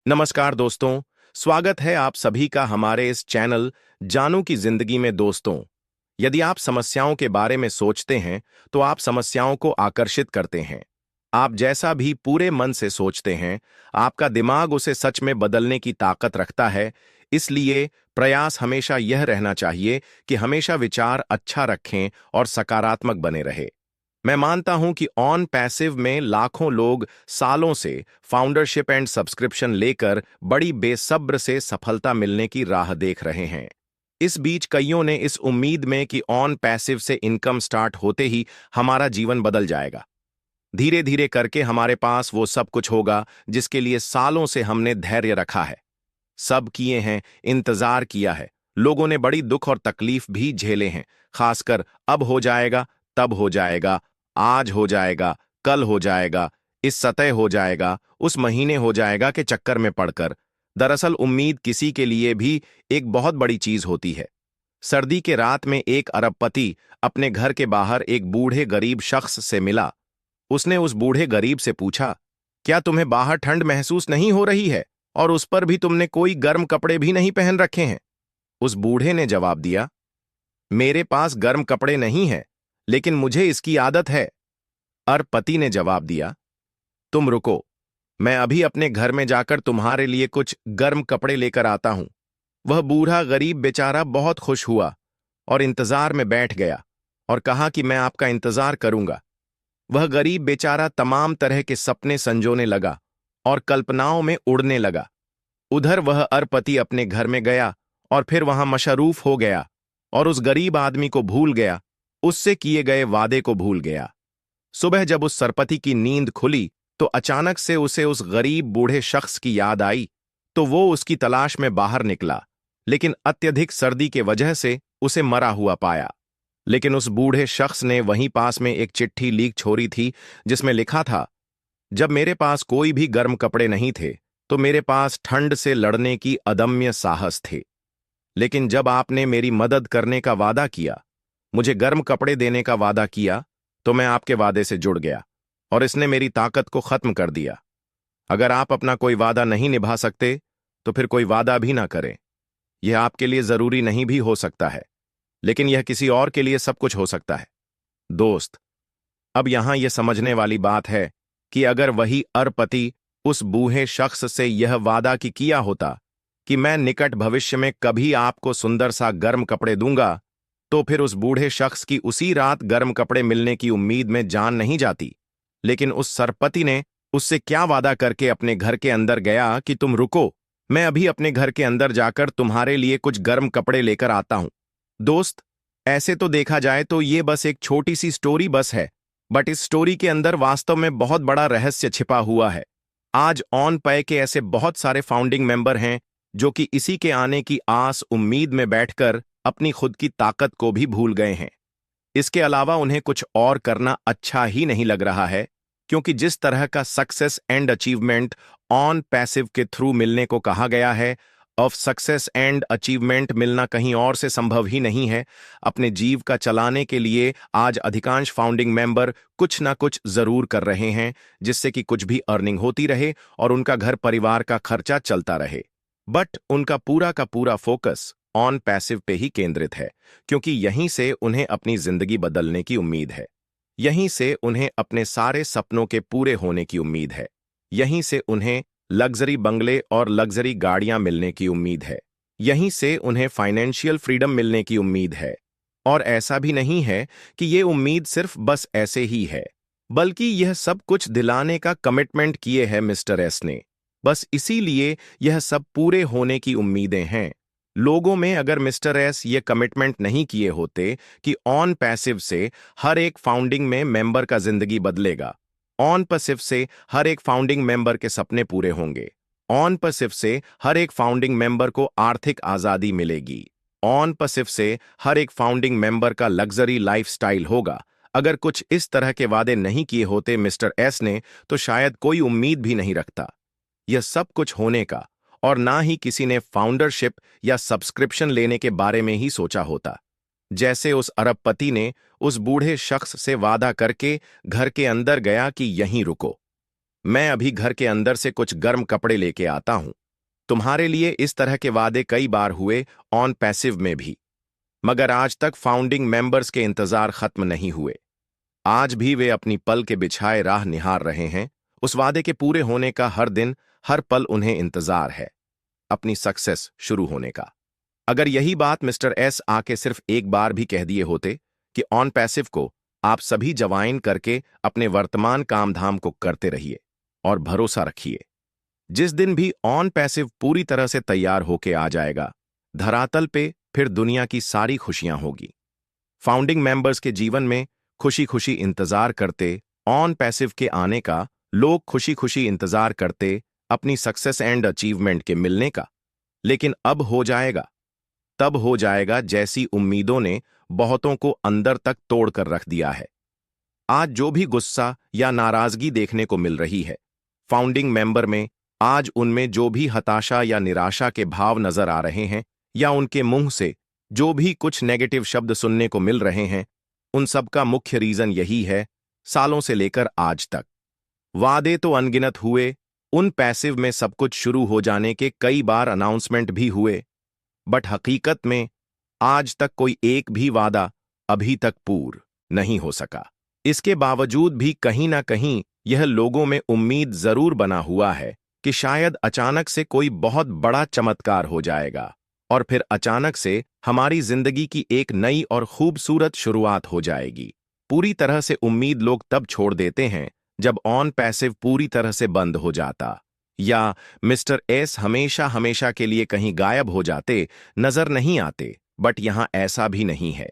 नमस्कार दोस्तों। स्वागत है आप सभी का हमारे इस चैनल जानू की जिंदगी में। दोस्तों, यदि आप समस्याओं के बारे में सोचते हैं तो आप समस्याओं को आकर्षित करते हैं। आप जैसा भी पूरे मन से सोचते हैं, आपका दिमाग उसे सच में बदलने की ताकत रखता है। इसलिए प्रयास हमेशा यह रहना चाहिए कि हमेशा विचार अच्छा रखें और सकारात्मक बने रहे। मैं मानता हूं कि ऑन पैसिव में लाखों लोग सालों से फाउंडरशिप एंड सब्सक्रिप्शन लेकर बड़ी बेसब्र से सफलता मिलने की राह देख रहे हैं। इस बीच कईयों ने इस उम्मीद में कि ऑन पैसिव से इनकम स्टार्ट होते ही हमारा जीवन बदल जाएगा, धीरे धीरे करके हमारे पास वो सब कुछ होगा जिसके लिए सालों से हमने धैर्य रखा है, सब किए हैं, इंतजार किया है। लोगों ने बड़ी दुख और तकलीफ भी झेले हैं, खासकर अब हो जाएगा, तब हो जाएगा, आज हो जाएगा, कल हो जाएगा, इस सतह हो जाएगा, उस महीने हो जाएगा के चक्कर में पड़कर। दरअसल उम्मीद किसी के लिए भी एक बहुत बड़ी चीज होती है। सर्दी के रात में एक अरबपति अपने घर के बाहर एक बूढ़े गरीब शख्स से मिला। उसने उस बूढ़े गरीब से पूछा, क्या तुम्हें बाहर ठंड महसूस नहीं हो रही है? और उस पर भी तुमने कोई गर्म कपड़े भी नहीं पहन रखे हैं। उस बूढ़े ने जवाब दिया, मेरे पास गर्म कपड़े नहीं हैं, लेकिन मुझे इसकी आदत है। अरपति ने जवाब दिया, तुम रुको, मैं अभी अपने घर में जाकर तुम्हारे लिए कुछ गर्म कपड़े लेकर आता हूं। वह बूढ़ा गरीब बेचारा बहुत खुश हुआ और इंतजार में बैठ गया और कहा कि मैं आपका इंतजार करूंगा। वह गरीब बेचारा तमाम तरह के सपने संजोने लगा और कल्पनाओं में उड़ने लगा। उधर वह अरपति अपने घर में गया और फिर वहां मशरूफ हो गया और उस गरीब आदमी को भूल गया, उससे किए गए वादे को भूल गया। सुबह जब उस सरपति की नींद खुली तो अचानक से उसे उस गरीब बूढ़े शख्स की याद आई। तो वो उसकी तलाश में बाहर निकला, लेकिन अत्यधिक सर्दी के वजह से उसे मरा हुआ पाया। लेकिन उस बूढ़े शख्स ने वहीं पास में एक चिट्ठी लीक छोड़ी थी, जिसमें लिखा था, जब मेरे पास कोई भी गर्म कपड़े नहीं थे तो मेरे पास ठंड से लड़ने की अदम्य साहस थे। लेकिन जब आपने मेरी मदद करने का वादा किया, मुझे गर्म कपड़े देने का वादा किया, तो मैं आपके वादे से जुड़ गया और इसने मेरी ताकत को खत्म कर दिया। अगर आप अपना कोई वादा नहीं निभा सकते तो फिर कोई वादा भी ना करें। यह आपके लिए जरूरी नहीं भी हो सकता है, लेकिन यह किसी और के लिए सब कुछ हो सकता है। दोस्त, अब यहां यह समझने वाली बात है कि अगर वही अरपति उस बूढ़े शख्स से यह वादा की किया होता कि मैं निकट भविष्य में कभी आपको सुंदर सा गर्म कपड़े दूंगा, तो फिर उस बूढ़े शख्स की उसी रात गर्म कपड़े मिलने की उम्मीद में जान नहीं जाती। लेकिन उस सरपति ने उससे क्या वादा करके अपने घर के अंदर गया कि तुम रुको, मैं अभी अपने घर के अंदर जाकर तुम्हारे लिए कुछ गर्म कपड़े लेकर आता हूं। दोस्त, ऐसे तो देखा जाए तो ये बस एक छोटी सी स्टोरी बस है, बट इस स्टोरी के अंदर वास्तव में बहुत बड़ा रहस्य छिपा हुआ है। आज ऑन पे के ऐसे बहुत सारे फाउंडिंग मेंबर हैं जो कि इसी के आने की आस उम्मीद में बैठकर अपनी खुद की ताकत को भी भूल गए हैं। इसके अलावा उन्हें कुछ और करना अच्छा ही नहीं लग रहा है, क्योंकि जिस तरह का success and achievement on passive के थ्रू मिलने को कहा गया है, ऑफ सक्सेस एंड अचीवमेंट मिलना कहीं और से संभव ही नहीं है। अपने जीव का चलाने के लिए आज अधिकांश फाउंडिंग मेंबर कुछ ना कुछ जरूर कर रहे हैं, जिससे कि कुछ भी अर्निंग होती रहे और उनका घर परिवार का खर्चा चलता रहे। बट उनका पूरा का पूरा फोकस ऑन पैसिव पे ही केंद्रित है, क्योंकि यहीं से उन्हें अपनी जिंदगी बदलने की उम्मीद है। यहीं से उन्हें अपने सारे सपनों के पूरे होने की उम्मीद है। यहीं से उन्हें लग्जरी बंगले और लग्जरी गाड़ियां मिलने की उम्मीद है। यहीं से उन्हें फाइनेंशियल फ्रीडम मिलने की उम्मीद है। और ऐसा भी नहीं है कि ये उम्मीद सिर्फ बस ऐसे ही है, बल्कि यह सब कुछ दिलाने का कमिटमेंट किए है मिस्टर एस ने। बस इसीलिए यह सब पूरे होने की उम्मीदें हैं। लोगों में अगर मिस्टर एस ये कमिटमेंट नहीं किए होते कि ऑन पैसिव से हर एक फाउंडिंग में मेंबर का जिंदगी बदलेगा, ऑन पैसिव से हर एक फाउंडिंग मेंबर के सपने पूरे होंगे, ऑन पैसिव से हर एक फाउंडिंग मेंबर को आर्थिक आजादी मिलेगी, ऑन पैसिव से हर एक फाउंडिंग मेंबर का लग्जरी लाइफस्टाइल होगा, अगर कुछ इस तरह के वादे नहीं किए होते मिस्टर एस ने, तो शायद कोई उम्मीद भी नहीं रखता यह सब कुछ होने का, और ना ही किसी ने फाउंडरशिप या सब्सक्रिप्शन लेने के बारे में ही सोचा होता। जैसे उस अरबपति ने उस बूढ़े शख्स से वादा करके घर के अंदर गया कि यहीं रुको, मैं अभी घर के अंदर से कुछ गर्म कपड़े लेके आता हूं। तुम्हारे लिए इस तरह के वादे कई बार हुए, ऑन पैसिव में भी। मगर आज तक फाउंडिंग मेंबर्स के इंतजार खत्म नहीं हुए। आज भी वे अपनी पल के बिछाए राह निहार रहे हैं। उस वादे के पूरे होने का हर दिन, हर पल उन्हें इंतजार है, अपनी सक्सेस शुरू होने का। अगर यही बात मिस्टर एस आके सिर्फ एक बार भी कह दिए होते कि ऑन पैसिव को आप सभी जवाइन करके अपने वर्तमान काम धाम को करते रहिए और भरोसा रखिए, जिस दिन भी ऑन पैसिव पूरी तरह से तैयार होके आ जाएगा, धरातल पे फिर दुनिया की सारी खुशियां होगी। फाउंडिंग मेंबर्स के जीवन में खुशी खुशी इंतजार करते ऑन पैसिव के आने का, लोग खुशी खुशी इंतजार करते अपनी सक्सेस एंड अचीवमेंट के मिलने का। लेकिन अब हो जाएगा, तब हो जाएगा जैसी उम्मीदों ने बहुतों को अंदर तक तोड़कर रख दिया है। आज जो भी गुस्सा या नाराजगी देखने को मिल रही है फाउंडिंग मेंबर में, आज उनमें जो भी हताशा या निराशा के भाव नजर आ रहे हैं, या उनके मुंह से जो भी कुछ नेगेटिव शब्द सुनने को मिल रहे हैं, उन सब का मुख्य रीजन यही है। सालों से लेकर आज तक वादे तो अनगिनत हुए, उन पैसिव में सब कुछ शुरू हो जाने के कई बार अनाउंसमेंट भी हुए, बट हकीकत में आज तक कोई एक भी वादा अभी तक पूर्ण नहीं हो सका। इसके बावजूद भी कहीं ना कहीं यह लोगों में उम्मीद जरूर बना हुआ है कि शायद अचानक से कोई बहुत बड़ा चमत्कार हो जाएगा और फिर अचानक से हमारी जिंदगी की एक नई और खूबसूरत शुरुआत हो जाएगी। पूरी तरह से उम्मीद लोग तब छोड़ देते हैं जब ऑन पैसिव पूरी तरह से बंद हो जाता, या मिस्टर एस हमेशा हमेशा के लिए कहीं गायब हो जाते, नजर नहीं आते। बट यहां ऐसा भी नहीं है।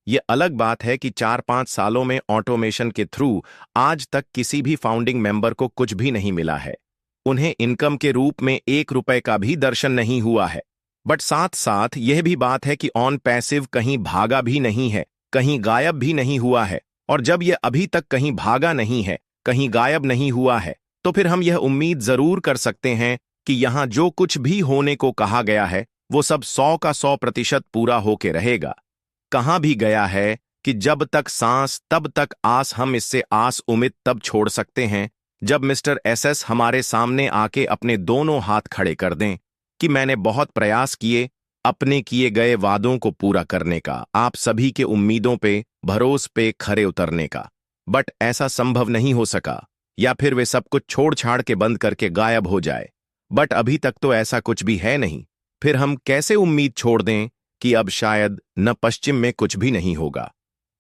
ये अलग बात है कि 4-5 सालों में ऑटोमेशन के थ्रू आज तक किसी भी फाउंडिंग मेंबर को कुछ भी नहीं मिला है। उन्हें इनकम के रूप में 1 रुपए का भी दर्शन नहीं हुआ है। बट साथ साथ यह भी बात है कि ऑन पैसिव कहीं भागा भी नहीं है, कहीं गायब भी नहीं हुआ है। और जब यह अभी तक कहीं भागा नहीं है, कहीं गायब नहीं हुआ है, तो फिर हम यह उम्मीद जरूर कर सकते हैं कि यहां जो कुछ भी होने को कहा गया है वो सब 100 का 100% पूरा होके रहेगा। कहां भी गया है कि जब तक सांस तब तक आस, हम इससे आस उम्मीद तब छोड़ सकते हैं जब मिस्टर एसएस हमारे सामने आके अपने दोनों हाथ खड़े कर दें कि मैंने बहुत प्रयास किए अपने किए गए वादों को पूरा करने का, आप सभी के उम्मीदों पे, भरोसे पे खरे उतरने का, बट ऐसा संभव नहीं हो सका, या फिर वे सब कुछ छोड़ छाड़ के बंद करके गायब हो जाए। बट अभी तक तो ऐसा कुछ भी है नहीं। फिर हम कैसे उम्मीद छोड़ दें कि अब शायद न पश्चिम में कुछ भी नहीं होगा।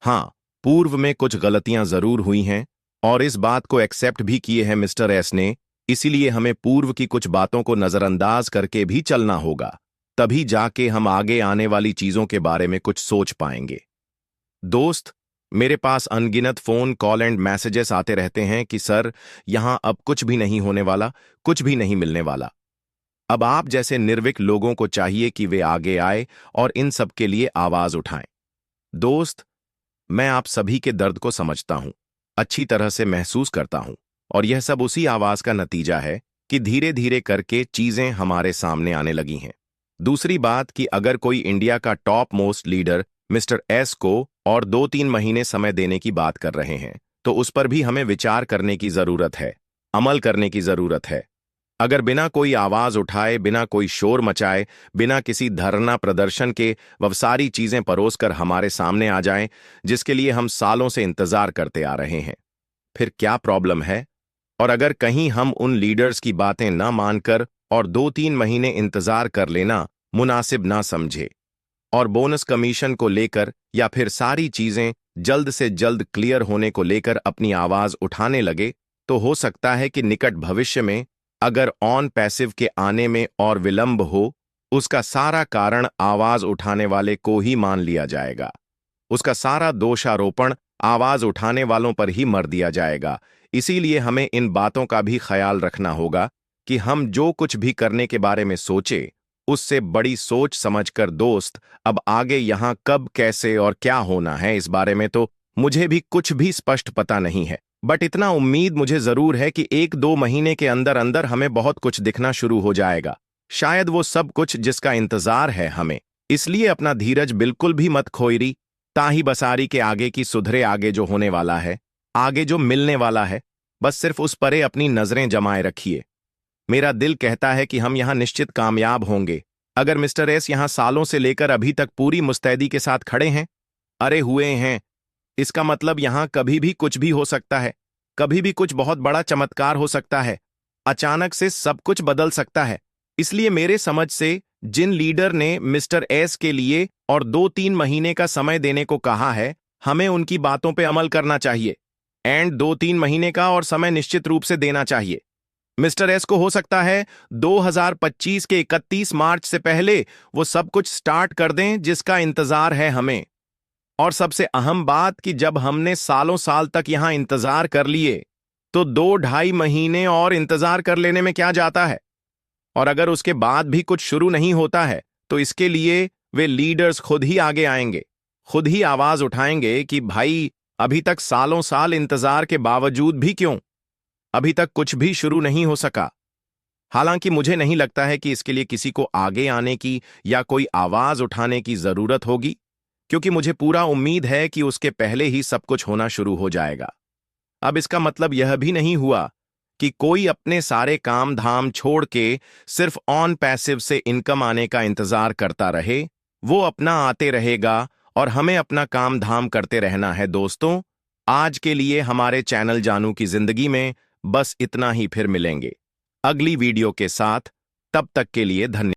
हाँ, पूर्व में कुछ गलतियां जरूर हुई हैं और इस बात को एक्सेप्ट भी किए हैं मिस्टर एस ने, इसीलिए हमें पूर्व की कुछ बातों को नजरअंदाज करके भी चलना होगा, तभी जाके हम आगे आने वाली चीजों के बारे में कुछ सोच पाएंगे। दोस्त, मेरे पास अनगिनत फोन कॉल एंड मैसेजेस आते रहते हैं कि सर यहां अब कुछ भी नहीं होने वाला, कुछ भी नहीं मिलने वाला। अब आप जैसे निर्विक लोगों को चाहिए कि वे आगे आए और इन सब के लिए आवाज उठाएं। दोस्त, मैं आप सभी के दर्द को समझता हूं, अच्छी तरह से महसूस करता हूं, और यह सब उसी आवाज का नतीजा है कि धीरे धीरे करके चीजें हमारे सामने आने लगी हैं। दूसरी बात कि अगर कोई इंडिया का top most leader mister S को और 2-3 महीने समय देने की बात कर रहे हैं, तो उस पर भी हमें विचार करने की जरूरत है, अमल करने की जरूरत है। अगर बिना कोई आवाज उठाए, बिना कोई शोर मचाए, बिना किसी धरना प्रदर्शन के वह सारी चीजें परोसकर हमारे सामने आ जाएं जिसके लिए हम सालों से इंतजार करते आ रहे हैं, फिर क्या प्रॉब्लम है? और अगर कहीं हम उन लीडर्स की बातें ना मानकर और 2-3 महीने इंतजार कर लेना मुनासिब ना समझे और बोनस कमीशन को लेकर या फिर सारी चीजें जल्द से जल्द क्लियर होने को लेकर अपनी आवाज उठाने लगे, तो हो सकता है कि निकट भविष्य में अगर ऑन पैसिव के आने में और विलंब हो, उसका सारा कारण आवाज उठाने वाले को ही मान लिया जाएगा। उसका सारा दोषारोपण आवाज उठाने वालों पर ही मर दिया जाएगा। इसीलिए हमें इन बातों का भी ख्याल रखना होगा कि हम जो कुछ भी करने के बारे में सोचे, उससे बड़ी सोच समझकर। दोस्त, अब आगे यहां कब, कैसे और क्या होना है इस बारे में तो मुझे भी कुछ भी स्पष्ट पता नहीं है, बट इतना उम्मीद मुझे जरूर है कि 1-2 महीने के अंदर अंदर हमें बहुत कुछ दिखना शुरू हो जाएगा, शायद वो सब कुछ जिसका इंतजार है हमें। इसलिए अपना धीरज बिल्कुल भी मत खोइरी, ताही बसारी के आगे की सुधरे, आगे जो होने वाला है, आगे जो मिलने वाला है, बस सिर्फ उस परे अपनी नजरें जमाए रखिए। मेरा दिल कहता है कि हम यहां निश्चित कामयाब होंगे। अगर मिस्टर एस यहां सालों से लेकर अभी तक पूरी मुस्तैदी के साथ खड़े हैं, अरे हुए हैं, इसका मतलब यहां कभी भी कुछ भी हो सकता है। कभी भी कुछ बहुत बड़ा चमत्कार हो सकता है। अचानक से सब कुछ बदल सकता है। इसलिए मेरे समझ से जिन लीडर ने मिस्टर एस के लिए और 2-3 महीने का समय देने को कहा है, हमें उनकी बातों पे अमल करना चाहिए। एंड 2-3 महीने का और समय निश्चित रूप से देना चाहिए। मिस्टर एस को हो सकता है 2025 के 31 मार्च से पहले वो सब कुछ स्टार्ट कर दें जिसका इंतजार है हमें। और सबसे अहम बात कि जब हमने सालों साल तक यहां इंतजार कर लिए, तो 2-2.5 महीने और इंतजार कर लेने में क्या जाता है। और अगर उसके बाद भी कुछ शुरू नहीं होता है, तो इसके लिए वे लीडर्स खुद ही आगे आएंगे, खुद ही आवाज उठाएंगे कि भाई, अभी तक सालों साल इंतजार के बावजूद भी क्यों अभी तक कुछ भी शुरू नहीं हो सका। हालांकि मुझे नहीं लगता है कि इसके लिए किसी को आगे आने की या कोई आवाज उठाने की जरूरत होगी, क्योंकि मुझे पूरा उम्मीद है कि उसके पहले ही सब कुछ होना शुरू हो जाएगा। अब इसका मतलब यह भी नहीं हुआ कि कोई अपने सारे काम धाम छोड़ के सिर्फ ऑन पैसिव से इनकम आने का इंतजार करता रहे। वो अपना आते रहेगा और हमें अपना काम धाम करते रहना है। दोस्तों, आज के लिए हमारे चैनल जानू की जिंदगी में बस इतना ही। फिर मिलेंगे अगली वीडियो के साथ। तब तक के लिए धन्यवाद।